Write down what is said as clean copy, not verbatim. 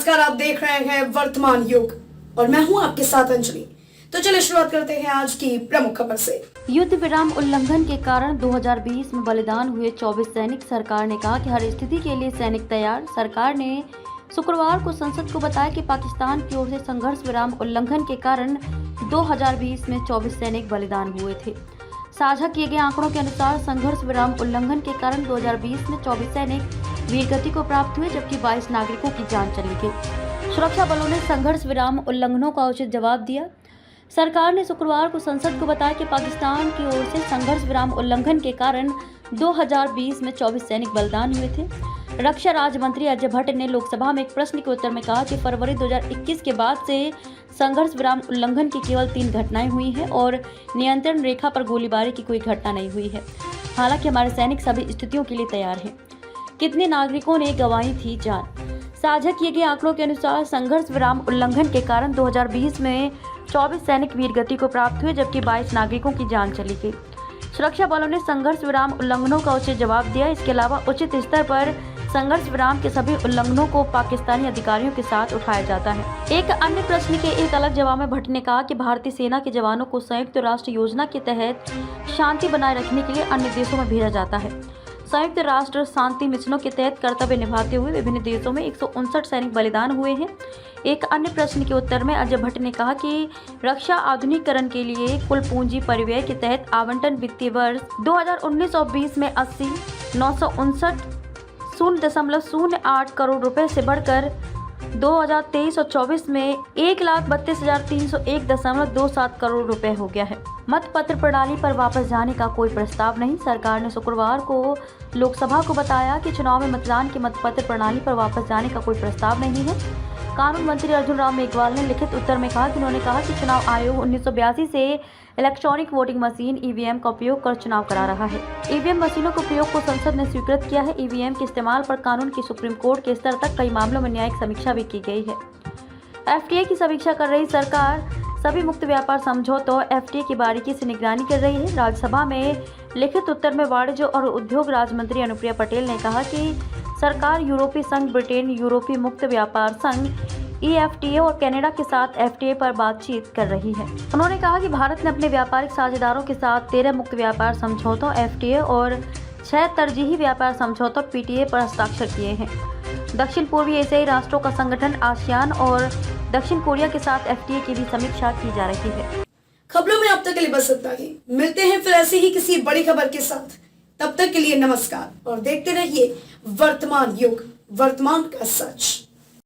नमस्कार, आप देख रहे हैं वर्तमान युग और मैं हूं आपके साथ अंजलि। तो चलिए शुरुआत करते हैं आज की प्रमुख खबर से। युद्ध विराम उल्लंघन के कारण 2020 में बलिदान हुए 24 सैनिक। सरकार ने कहा कि हर स्थिति के लिए सैनिक तैयार। सरकार ने शुक्रवार को संसद को बताया कि पाकिस्तान की ओर से संघर्ष विराम उल्लंघन के कारण 2020 में 24 सैनिक बलिदान हुए थे। साझा किए गए आंकड़ों के अनुसार संघर्ष विराम उल्लंघन के कारण 2020 में 24 सैनिक वीरगति को प्राप्त हुए, जबकि 22 नागरिकों की जान चली गई। सुरक्षा बलों ने संघर्ष विराम उल्लंघनों का उचित जवाब दिया। सरकार ने शुक्रवार को संसद को बताया कि पाकिस्तान की ओर से संघर्ष विराम उल्लंघन के कारण 2020 में 24 सैनिक बलिदान हुए थे। रक्षा राज्य मंत्री अजय भट्ट ने लोकसभा में एक प्रश्न के उत्तर में कहा कि फरवरी 2021 के बाद से संघर्ष विराम उल्लंघन की केवल 3 घटनाएं हुई हैं और नियंत्रण रेखा पर गोलीबारी की कोई घटना नहीं हुई है। हालांकि हमारे सैनिक सभी स्थितियों के लिए तैयार हैं। कितने नागरिकों ने गंवाई थी जान? साझा किए गए आंकड़ों के अनुसार संघर्ष विराम उल्लंघन के कारण 2020 में 24 सैनिक वीरगति को प्राप्त हुए, जबकि 22 नागरिकों की जान चली गई। सुरक्षा बलों ने संघर्ष विराम उल्लंघनों का उचित जवाब दिया। इसके अलावा उचित स्तर पर संघर्ष विराम के सभी उल्लंघनों को पाकिस्तानी अधिकारियों के साथ उठाया जाता है। एक अन्य प्रश्न के एक अलग जवाब में भट्ट ने कहा कि भारतीय सेना के जवानों को संयुक्त राष्ट्र योजना के तहत शांति बनाए रखने के लिए अन्य देशों में भेजा जाता है। संयुक्त राष्ट्र शांति मिशनों के तहत कर्तव्य निभाते हुए विभिन्न देशों में 159 सैनिक बलिदान हुए हैं। एक अन्य प्रश्न के उत्तर में अजय भट्ट ने कहा कि रक्षा आधुनिकीकरण के लिए कुल पूंजी परिव्यय के तहत आवंटन वित्तीय वर्ष 2019 और 20 में 80,959.08 करोड़ रुपए से बढ़कर 2023 और 24 में 1,32,301.27 करोड़ रुपए हो गया है। मतपत्र प्रणाली पर वापस जाने का कोई प्रस्ताव नहीं। सरकार ने शुक्रवार को लोकसभा को बताया कि चुनाव में मतदान की मतपत्र प्रणाली पर वापस जाने का कोई प्रस्ताव नहीं है। कानून मंत्री अर्जुन राम मेघवाल ने लिखित उत्तर में कहा कि उन्होंने कहा कि चुनाव आयोग 1982 से इलेक्ट्रॉनिक वोटिंग मशीन ईवीएम का उपयोग कर चुनाव करा रहा है। ईवीएम मशीनों के उपयोग को संसद ने स्वीकृत किया है। ईवीएम के इस्तेमाल पर कानून की सुप्रीम कोर्ट के स्तर तक कई मामलों में न्यायिक समीक्षा भी की गई है। एफटीए की समीक्षा कर रही सरकार सभी मुक्त व्यापार समझौतों एफटीए की बारीकी से निगरानी कर रही है। राज्यसभा में लिखित उत्तर में वाणिज्य और उद्योग राज्य मंत्री अनुप्रिया पटेल ने कहा कि सरकार यूरोपीय संघ, ब्रिटेन, यूरोपीय मुक्त व्यापार संघ EFTA और कनाडा के साथ FTA पर बातचीत कर रही है। उन्होंने कहा कि भारत ने अपने व्यापारिक साझेदारों के साथ 13 मुक्त व्यापार समझौतों FTA और 6 तरजीही व्यापार समझौतों PTA पर हस्ताक्षर किए हैं। दक्षिण पूर्वी एशियाई राष्ट्रों का संगठन आसियान और दक्षिण कोरिया के साथ FTA की भी समीक्षा की जा रही है। खबरों में अब तक के लिए बस इतना ही। मिलते हैं फिर ऐसे ही किसी बड़ी खबर के साथ। तब तक के लिए नमस्कार और देखते रहिए वर्तमान युग, वर्तमान का सच।